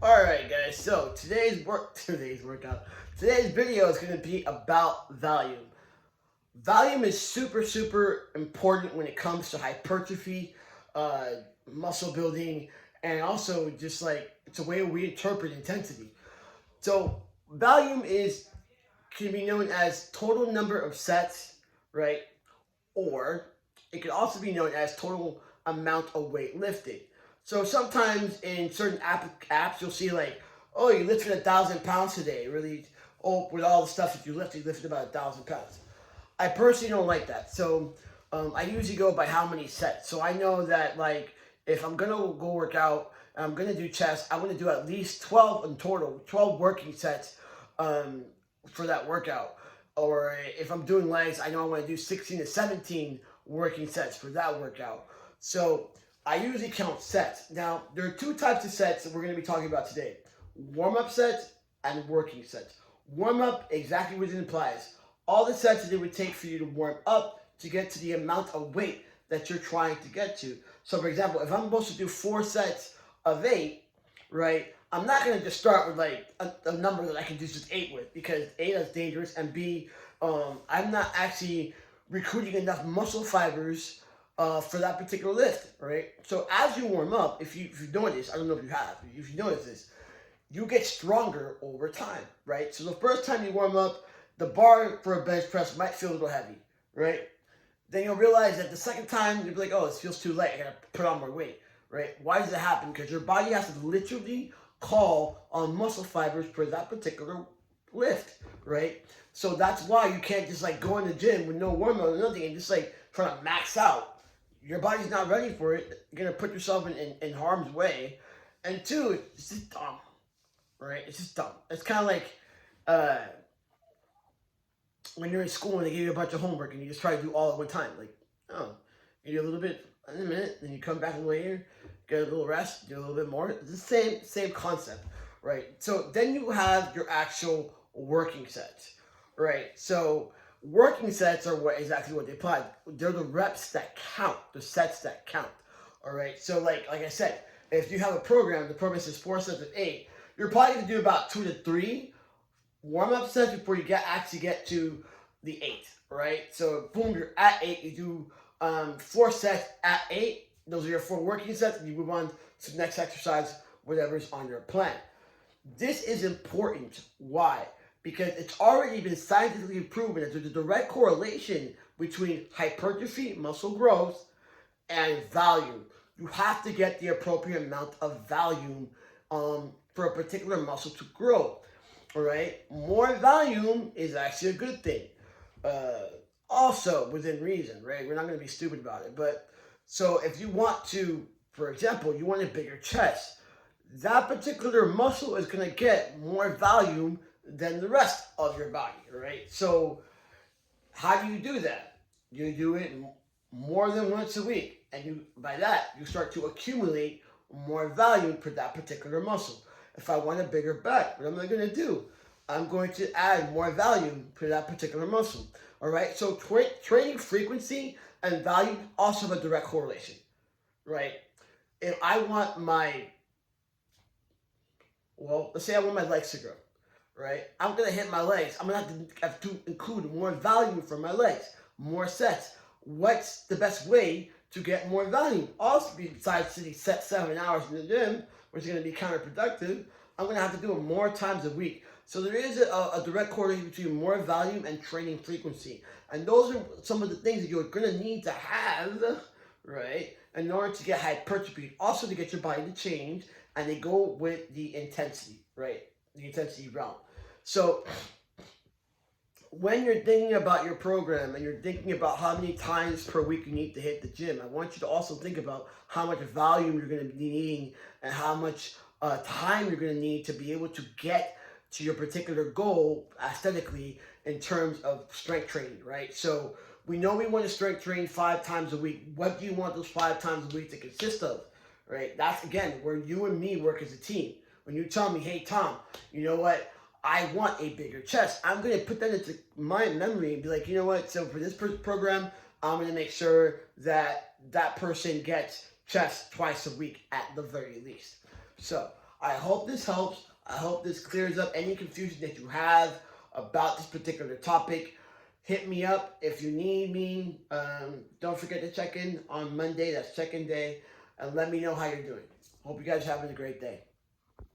Alright guys, so today's video is going to be about volume. Volume is super important when it comes to hypertrophy, uh, muscle building, and also just like it's a way we interpret intensity. So volume is can be known as total number of sets, right? Or it could also be known as total amount of weight lifted. So sometimes in certain apps, you'll see like, oh, you lifted 1,000 pounds today. Really, oh, with all the stuff that you lifted about 1,000 pounds. I personally don't like that. So I usually go by how many sets. So I know that like if I'm gonna go work out, and I'm gonna do chest, I want to do at least 12 in total, 12 working sets um, for that workout. Or if I'm doing legs, I know I want to do 16 to 17 working sets for that workout. So I usually count sets. Now, there are two types of sets that we're going to be talking about today: warm up sets and working sets. Warm up, exactly what it implies. All the sets that it would take for you to warm up to get to the amount of weight that you're trying to get to. So, for example, if I'm supposed to do 4 sets of 8, right? I'm not gonna just start with like a number that I can do just 8 with, because A, that's dangerous, and B, I'm not actually recruiting enough muscle fibers for that particular lift, right? So as you warm up, if you notice, I don't know if you have, if you notice this, you get stronger over time, right? So the first time you warm up, the bar for a bench press might feel a little heavy, right? Then you'll realize that the second time you'll be like, oh, this feels too light. I gotta put on more weight, right? Why does it happen? Because your body has to literally call on muscle fibers for that particular lift, right? So that's why you can't just like go in the gym with no warm up or nothing and just like try to max out. Your body's not ready for it. You're gonna put yourself in harm's way. And two, it's just dumb, right? It's just dumb. It's kind of like uh, when you're in school and they give you a bunch of homework and you just try to do all at one time. Like, oh, you do a little bit in a minute, then you come back later, get a little rest, do a little bit more. It's the same concept, right? So then you have your actual working sets, right? So working sets are exactly what they apply. They're the reps that count, the sets that count. All right. So like I said, if you have a program, the program says 4 sets of 8. You're probably gonna do about 2 to 3 warm up sets before you actually get to the 8, right? So boom, you're at 8. You do 4 sets at 8. Those are your 4 working sets, and you move on to the next exercise, whatever's on your plan. This is important. Why? Because it's already been scientifically proven that there's a direct correlation between hypertrophy, muscle growth, and volume. You have to get the appropriate amount of volume for a particular muscle to grow. All right, more volume is actually a good thing. Uh, Also within reason, right? We're not going to be stupid about it. But so if you want to, for example, you want a bigger chest, that particular muscle is going to get more volume than the rest of your body, right? So how do you do that? You do it more than once a week, and by that you start to accumulate more volume for that particular muscle. If I want a bigger back, what am I going to do? I'm going to add more volume for that particular muscle. All right. So training frequency and volume also have a direct correlation, right? If I want let's say I want my legs to grow, right? I'm gonna hit my legs. I'm gonna have to include more volume for my legs, more sets. What's the best way to get more volume? Also, besides sitting set 7 hours in the gym, which is gonna be counterproductive, I'm gonna have to do it more times a week. So there is a direct correlation between more volume and training frequency, and those are some of the things that you're gonna need to have, right, in order to get hypertrophy. Also, to get your body to change, and they go with the intensity, right? The intensity realm. So when you're thinking about your program and you're thinking about how many times per week you need to hit the gym, I want you to also think about how much volume you're going to be needing and how much time you're going to need to be able to get to your particular goal aesthetically in terms of strength training, right? So we know we want to strength train 5 times a week. What do you want those 5 times a week to consist of, right? That's, again, where you and me work as a team. When you tell me, hey, Tom, you know what? I want a bigger chest. I'm going to put that into my memory and be like, you know what? So for this program, I'm going to make sure that that person gets chest twice a week at the very least. So I hope this helps. I hope this clears up any confusion that you have about this particular topic. Hit me up if you need me. Don't forget to check in on Monday. That's check-in day. And let me know how you're doing. Hope you guys are having a great day.